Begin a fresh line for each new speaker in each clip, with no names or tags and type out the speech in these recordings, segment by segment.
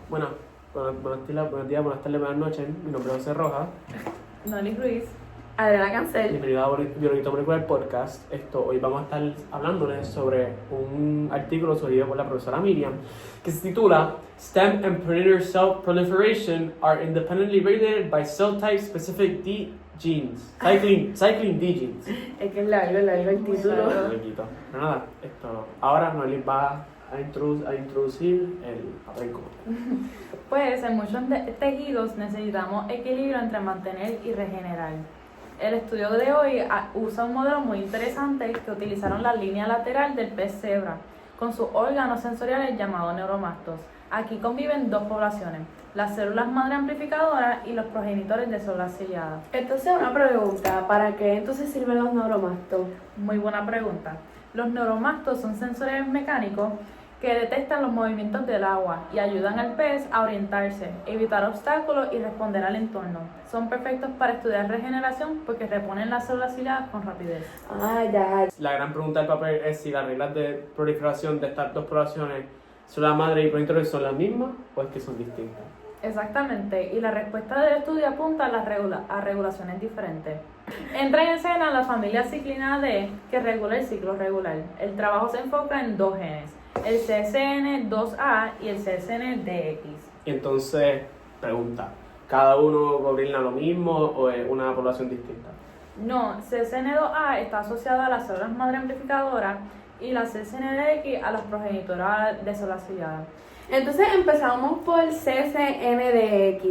Bueno, buenos días, buenas tardes, buenas noches. Mi nombre es José Rojas.
Noli Ruiz, Adriana Cancel.
Bienvenido a Biología Molecular Podcast. Hoy vamos a estar hablándoles sobre un artículo subido por la profesora Miriam que se titula Stem and Predator Cell Proliferation are independently regulated by cell type specific D genes. Cycling D genes.
Es que es largo el título.
Pero nada, ahora Noelis va a introducir el papel como.
Pues en muchos tejidos necesitamos equilibrio entre mantener y regenerar. El estudio de hoy usa un modelo muy interesante que utilizaron la línea lateral del pez cebra con sus órganos sensoriales llamados neuromastos. Aquí conviven dos poblaciones, las células madre amplificadoras y los progenitores de células ciliadas.
Entonces, una pregunta, ¿para qué entonces sirven los neuromastos?
Muy buena pregunta. Los neuromastos son sensores mecánicos que detectan los movimientos del agua y ayudan al pez a orientarse, evitar obstáculos y responder al entorno. Son perfectos para estudiar regeneración porque reponen las células ciliadas con rapidez.
Ah, ya.
La gran pregunta del papel es si las reglas de proliferación de estas dos poblaciones, célula madre y progenitores, son las mismas o es que son distintas.
Exactamente, y la respuesta del estudio apunta a regulaciones diferentes. Entra en escena la familia ciclina D que regula el ciclo regular. El trabajo se enfoca en dos genes, el CSN2A y el CSN-DX.
Y entonces, pregunta, ¿cada uno gobierna lo mismo o es una población distinta?
No, CSN2A está asociada a las células madre amplificadoras y la CSN-DX a las progenitoras de células ciliadas.
Entonces empezamos por CSNDX.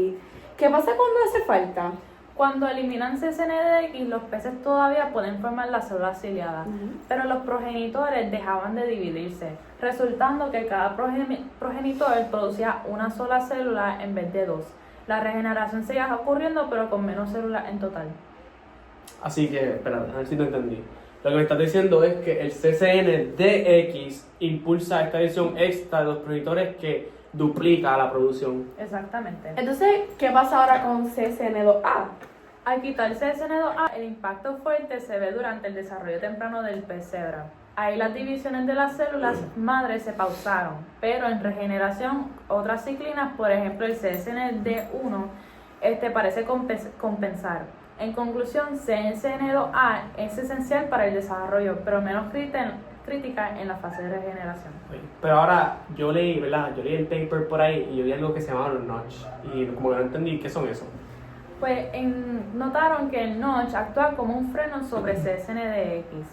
¿Qué pasa cuando hace falta?
Cuando eliminan CSN-DX, los peces todavía pueden formar las células ciliadas, pero los progenitores dejaban de dividirse, resultando que cada progenitor producía una sola célula en vez de dos. La regeneración seguía ocurriendo, pero con menos células en total.
Así que, espera, a ver si te entendí. Lo que me estás diciendo es que el CSN-DX impulsa esta edición extra de los progenitores que duplica la producción.
Exactamente.
Entonces, ¿qué pasa ahora con CSN2A?
Al quitar CSN2A, el impacto fuerte se ve durante el desarrollo temprano del pez cebra. Ahí las divisiones de las células madre se pausaron, pero en regeneración, otras ciclinas, por ejemplo el CSND1, parece compensar. En conclusión, CSN2A es esencial para el desarrollo, pero menos crítica en la fase de regeneración.
Pero ahora yo leí, ¿verdad? Yo leí el paper por ahí y yo vi algo que se llama los notch. Y como que no entendí, ¿qué son esos?
Pues notaron que el notch actúa como un freno sobre CSN-DX.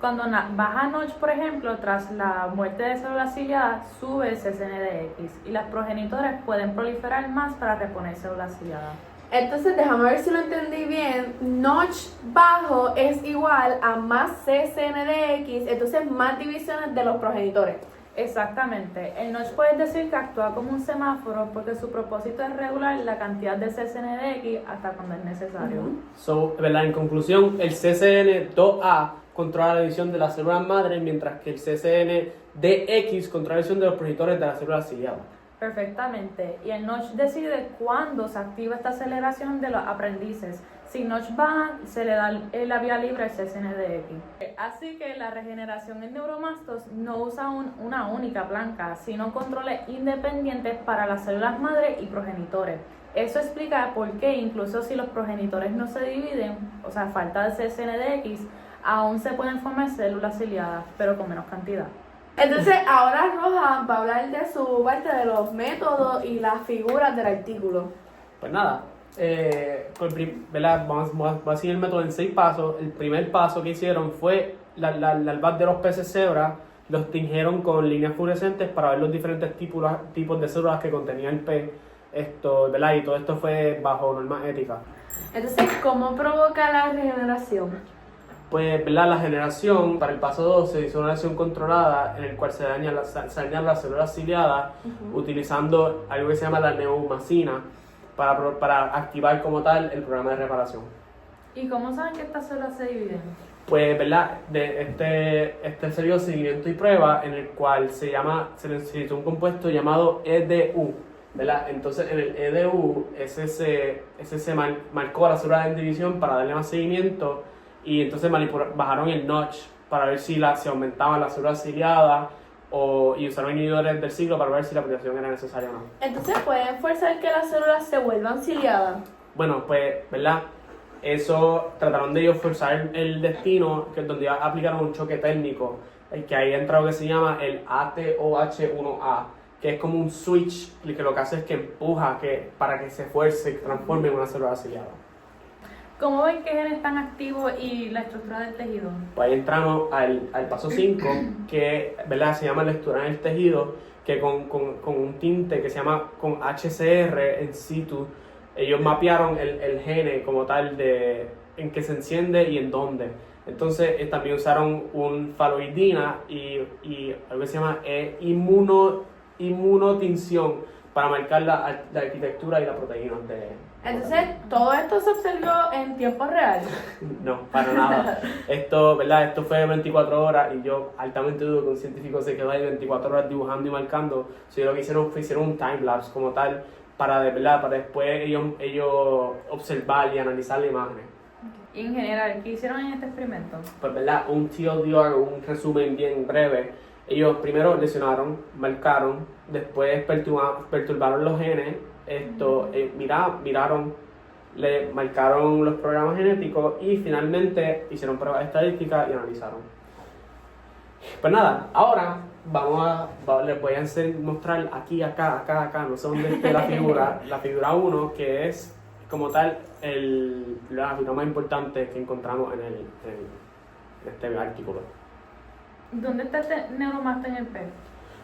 Cuando baja notch, por ejemplo, tras la muerte de células ciliadas, sube el CSN-DX y las progenitores pueden proliferar más para reponer células ciliadas.
Entonces, déjame ver si lo entendí bien. Notch bajo es igual a más CSNDX, entonces más divisiones de los progenitores.
Exactamente. El notch puede decir que actúa como un semáforo porque su propósito es regular la cantidad de CSN-DX hasta cuando es necesario.
¿Verdad? En conclusión, el CSN2A controla la división de las células madre, mientras que el CSN-DX controla la división de los progenitores de las células ciliadas.
Perfectamente. Y el notch decide cuándo se activa esta aceleración de los aprendices. Si notch baja, se le da la vía libre al CSN-DX. Así que la regeneración en neuromastos no usa una única palanca, sino controles independientes para las células madre y progenitores. Eso explica por qué incluso si los progenitores no se dividen, o sea, falta de CSN-DX, aún se pueden formar células ciliadas, pero con menos cantidad.
Entonces, ahora Roja va a hablar de su parte de los métodos y las figuras del artículo.
Pues nada, ¿verdad? Vamos a seguir el método en 6 pasos. El primer paso que hicieron fue larvas de los peces cebra, los tingieron con líneas fluorescentes para ver los diferentes tipos de células que contenía el pez, ¿verdad? Y todo esto fue bajo normas éticas.
Entonces, ¿cómo provoca la regeneración?
Pues, ¿verdad? La generación, para el paso 2, se hizo una acción controlada en el cual se dañan las células ciliadas utilizando algo que se llama la neomacina para activar como tal el programa de reparación.
¿Y cómo saben que estas células se dividen?
Pues, ¿verdad? Este serio seguimiento y prueba en el cual se hizo un compuesto llamado EDU, ¿verdad? Entonces, en el EDU, ese se marcó a la célula de división para darle más seguimiento. Y entonces bajaron el notch para ver si se aumentaban las células ciliadas y usaron inhibidores del ciclo para ver si la aplicación era necesaria o no.
Entonces, ¿pueden forzar que las células se vuelvan ciliadas?
Bueno, pues, ¿verdad? Eso trataron de ellos forzar el destino, que donde aplicaron un choque térmico, que ahí entra lo que se llama el ATOH1A, que es como un switch que lo que hace es que empuja para que se fuerce y transforme en una célula ciliada.
¿Cómo ven qué genes están activos y la estructura del tejido?
Pues ahí entramos al paso 5, que ¿verdad? Se llama lectura en el tejido, que con un tinte que se llama con HCR in situ, ellos mapearon el gene como tal de en qué se enciende y en dónde. Entonces también usaron un faloidina y algo que se llama inmunotinción para marcar la arquitectura y la proteína de...
Entonces, ¿todo esto se observó en tiempo real?
No, para nada. Esto, ¿verdad? Esto fue 24 horas y yo altamente dudo que un científico se quedó ahí 24 horas dibujando y marcando. So, yo lo que hicieron fue un timelapse como tal para después ellos observar y analizar la imagen.
Y en general, ¿qué hicieron en este experimento?
Pues, ¿verdad? Un TLDR, un resumen bien breve. Ellos primero lesionaron, marcaron, después perturbaron los genes, miraron, le marcaron los programas genéticos y finalmente hicieron pruebas estadísticas y analizaron. Pues nada, ahora les voy a mostrar aquí, acá, no sé dónde esté la figura 1, que es como tal la figura más importante que encontramos en este artículo.
¿Dónde está este neuromasto en el pez?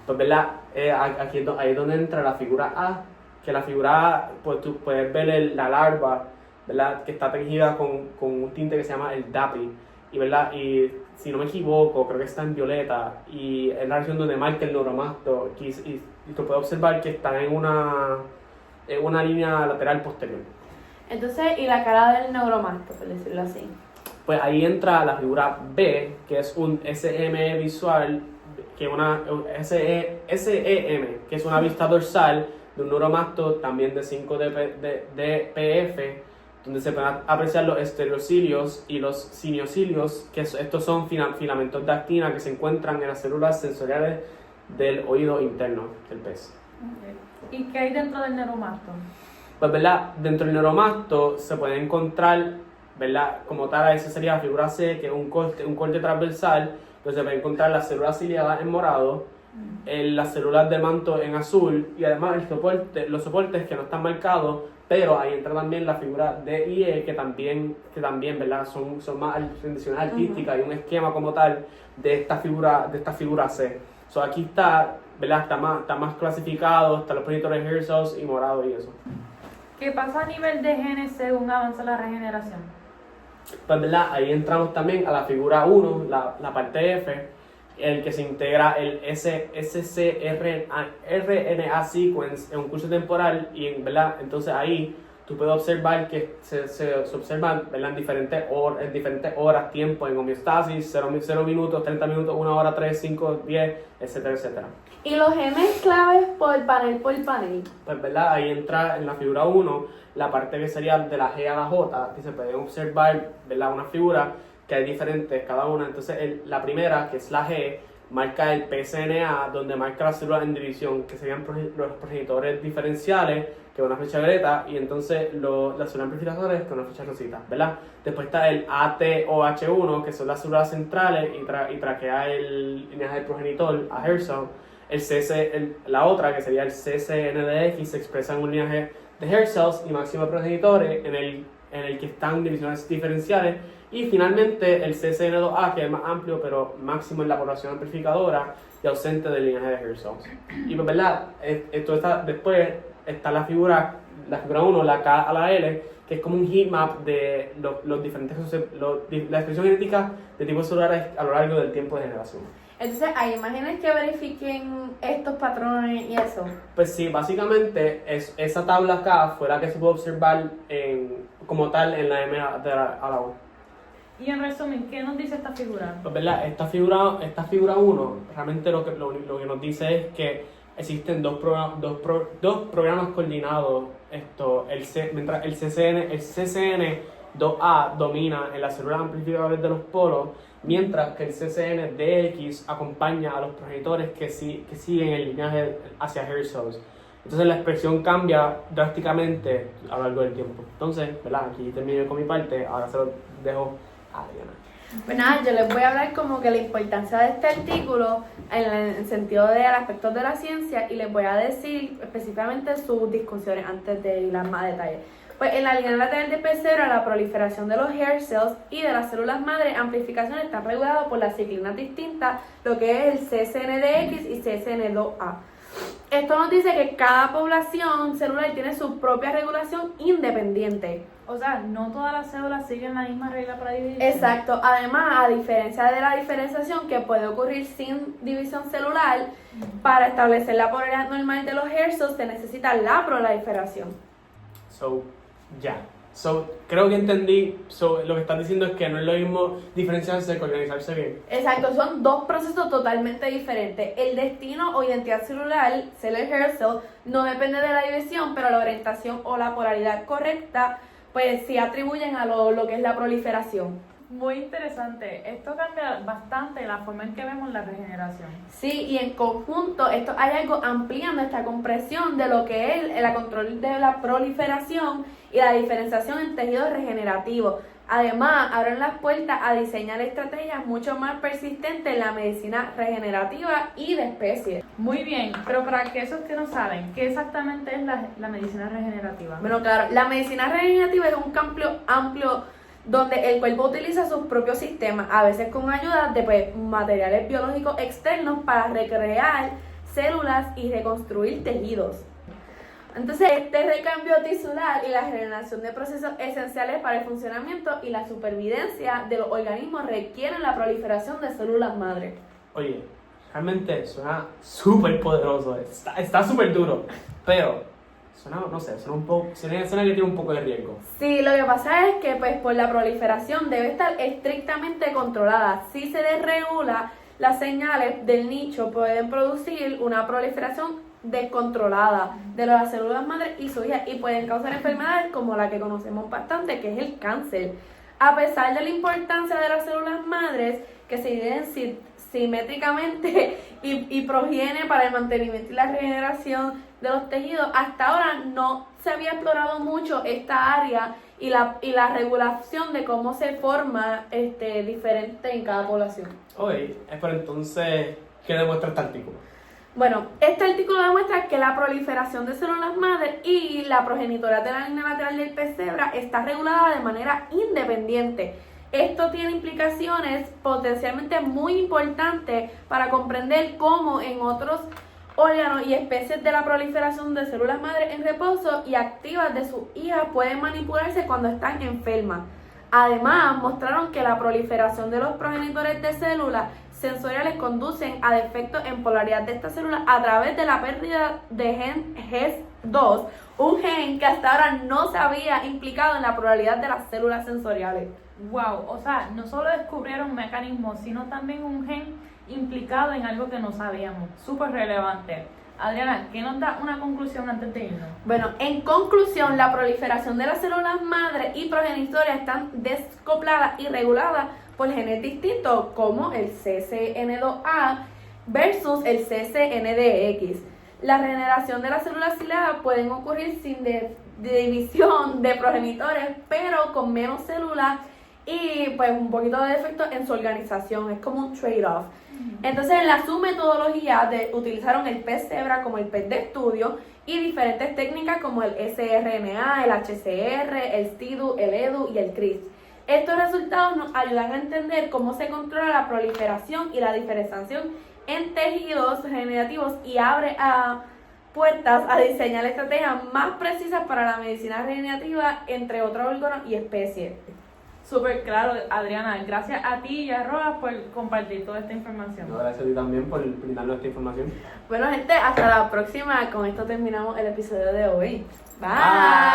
Pues verdad, ahí es donde entra la figura A, que la figura A, pues tú puedes ver la larva, ¿verdad? Que está tejida con un tinte que se llama el DAPI, ¿verdad? Y si no me equivoco, creo que está en violeta, y es la región donde marca el neuromasto, y tú puedes observar que está en una línea lateral posterior.
Entonces, ¿y la cara del neuromasto, por decirlo así?
Pues ahí entra la figura B, que es un SEM visual, que SEM, que es una vista dorsal de un neuromasto también de 5 dPF, donde se pueden apreciar los estereocilios y los cinecilios, que estos son filamentos de actina que se encuentran en las células sensoriales del oído interno del pez.
¿Y qué hay dentro del neuromasto?
Pues, ¿verdad? Dentro del neuromasto se puede encontrar, ¿verdad? Como tal, esa sería la figura C, que es un corte transversal, donde se puede encontrar las células ciliadas en morado, las células de manto en azul, y además los soportes que no están marcados, pero ahí entra también la figura D y E, que también ¿verdad? Son más rendiciones artísticas y un esquema como tal de esta figura C. So, aquí está, ¿verdad? Está más clasificado, están los progenitores hair cells y morado y eso.
¿Qué pasa a nivel de genes según avanza la regeneración?
Pues, ¿verdad? Ahí entramos también a la figura 1, la parte F, el que se integra el scRNA sequence en un curso temporal, y ¿verdad? Entonces ahí tú puedes observar que se observan, ¿verdad? en diferentes horas, tiempo, en homeostasis, 0 minutos, 30 minutos, 1 hora, 3, 5, 10, etcétera, etcétera.
¿Y los genes claves por panel?
Pues, ¿verdad? Ahí entra en la figura 1 la parte que sería de la G a la J, que se pueden observar, ¿verdad? Una figura que hay diferentes cada una. Entonces, la primera, que es la G, marca el PSNA, donde marca las células en división, que serían los progenitores diferenciales, que es una flecha violeta, y entonces las células amplificadores, que es una flecha rosita, ¿verdad? Después está el ATOH1, que son las células centrales, y traquea el linaje del progenitor, a hair cell. La otra, que sería el CCNDX, se expresa en un linaje de hair cells y máximo de progenitores, en el que están divisiones diferenciales. Y finalmente el CCN2A, que es más amplio, pero máximo en la población amplificadora y ausente del linaje de hair cells. Y pues, ¿verdad? Después está la figura 1, la K a la L, que es como un heat map de los diferentes, la expresión genética de tipos celulares a lo largo del tiempo de generación.
Entonces, ¿hay imágenes que verifiquen estos patrones y eso?
Pues sí, básicamente esa tabla acá fue la que se puede observar como tal en la M a la U.
Y en resumen, ¿qué nos dice esta figura?
Pues, ¿verdad? Esta figura 1, realmente lo que nos dice es que existen dos programas coordinados. Mientras el CCN2A domina en las células amplificadoras de los polos, mientras que el CCNDX acompaña a los progenitores que siguen el linaje hacia hair cells. Entonces la expresión cambia drásticamente a lo largo del tiempo. Entonces, ¿verdad? Aquí termino con mi parte, ahora se lo dejo a Adriana.
Pues nada, yo les voy a hablar como que la importancia de este artículo en el sentido de aspectos de la ciencia y les voy a decir específicamente sus discusiones antes de ir a más detalles. Pues en la línea lateral de pesebre, la proliferación de los hair cells y de las células madre amplificación están reguladas por las ciclinas distintas, lo que es el CCNDX y CCN2A. Esto nos dice que cada población celular tiene su propia regulación independiente.
O sea, no todas las células siguen la misma regla para dividir.
Exacto. Además, a diferencia de la diferenciación que puede ocurrir sin división celular, para establecer la polaridad normal de los hair cells se necesita la proliferación.
Creo que entendí. Lo que estás diciendo es que no es lo mismo diferenciarse que organizarse bien.
Exacto, son dos procesos totalmente diferentes. El destino o identidad celular, cellular hair cell, no depende de la división, pero la orientación o la polaridad correcta, pues sí atribuyen a lo que es la proliferación.
Muy interesante. Esto cambia bastante la forma en que vemos la regeneración.
Sí, y en conjunto, estos hallazgos amplían nuestra comprensión de lo que es el control de la proliferación y la diferenciación en tejidos regenerativos. Además, abren las puertas a diseñar estrategias mucho más persistentes en la medicina regenerativa y de especies.
Muy bien, pero para aquellos que no saben, ¿qué exactamente es la medicina regenerativa?
Bueno, claro, la medicina regenerativa es un campo amplio donde el cuerpo utiliza sus propios sistemas, a veces con ayuda de materiales biológicos externos para recrear células y reconstruir tejidos. Entonces, este recambio tisular y la generación de procesos esenciales para el funcionamiento y la supervivencia de los organismos requieren la proliferación de células madre.
Oye, realmente suena súper poderoso, está súper duro, pero suena que tiene un poco de riesgo.
Sí, lo que pasa es que pues por la proliferación debe estar estrictamente controlada. Si se desregula, las señales del nicho pueden producir una proliferación descontrolada de las células madre y sus hijas y pueden causar enfermedades como la que conocemos bastante, que es el cáncer. A pesar de la importancia de las células madres que se dividen simétricamente y proviene para el mantenimiento y la regeneración de los tejidos, hasta ahora no se había explorado mucho esta área y la regulación de cómo se forma diferente en cada población.
Oye, pero entonces, ¿qué demuestra este artículo?
Bueno, este artículo demuestra que la proliferación de células madre y la progenitora de la línea lateral del pesebre está regulada de manera independiente. Esto tiene implicaciones potencialmente muy importantes para comprender cómo en otros órganos y especies de la proliferación de células madre en reposo y activas de sus hijas pueden manipularse cuando están enfermas. Además, mostraron que la proliferación de los progenitores de células sensoriales conducen a defectos en polaridad de estas células a través de la pérdida de gen HES2, un gen que hasta ahora no se había implicado en la polaridad de las células sensoriales.
Wow, o sea, no solo descubrieron mecanismos, sino también un gen implicado en algo que no sabíamos. Súper relevante. Adriana, ¿qué nos da una conclusión antes de irnos?
Bueno, en conclusión, la proliferación de las células madre y progenitoras están descopladas y reguladas por genes distintos como el CCN2A versus el CCNDX. La regeneración de las células ciliadas pueden ocurrir sin división de progenitores, pero con menos células y pues un poquito de defecto en su organización. Es como un trade-off. Entonces, en su metodología utilizaron el pez cebra como el pez de estudio y diferentes técnicas como el sRNA, el HCR, el STIDU, el EDU y el CRISP. Estos resultados nos ayudan a entender cómo se controla la proliferación y la diferenciación en tejidos regenerativos y abre puertas a diseñar estrategias más precisas para la medicina regenerativa entre otros órganos y especies.
Súper claro, Adriana. Gracias a ti y a Roa por compartir toda esta información.
Gracias a ti también por brindarnos esta información.
Bueno, gente, hasta la próxima. Con esto terminamos el episodio de hoy. Bye.
Bye.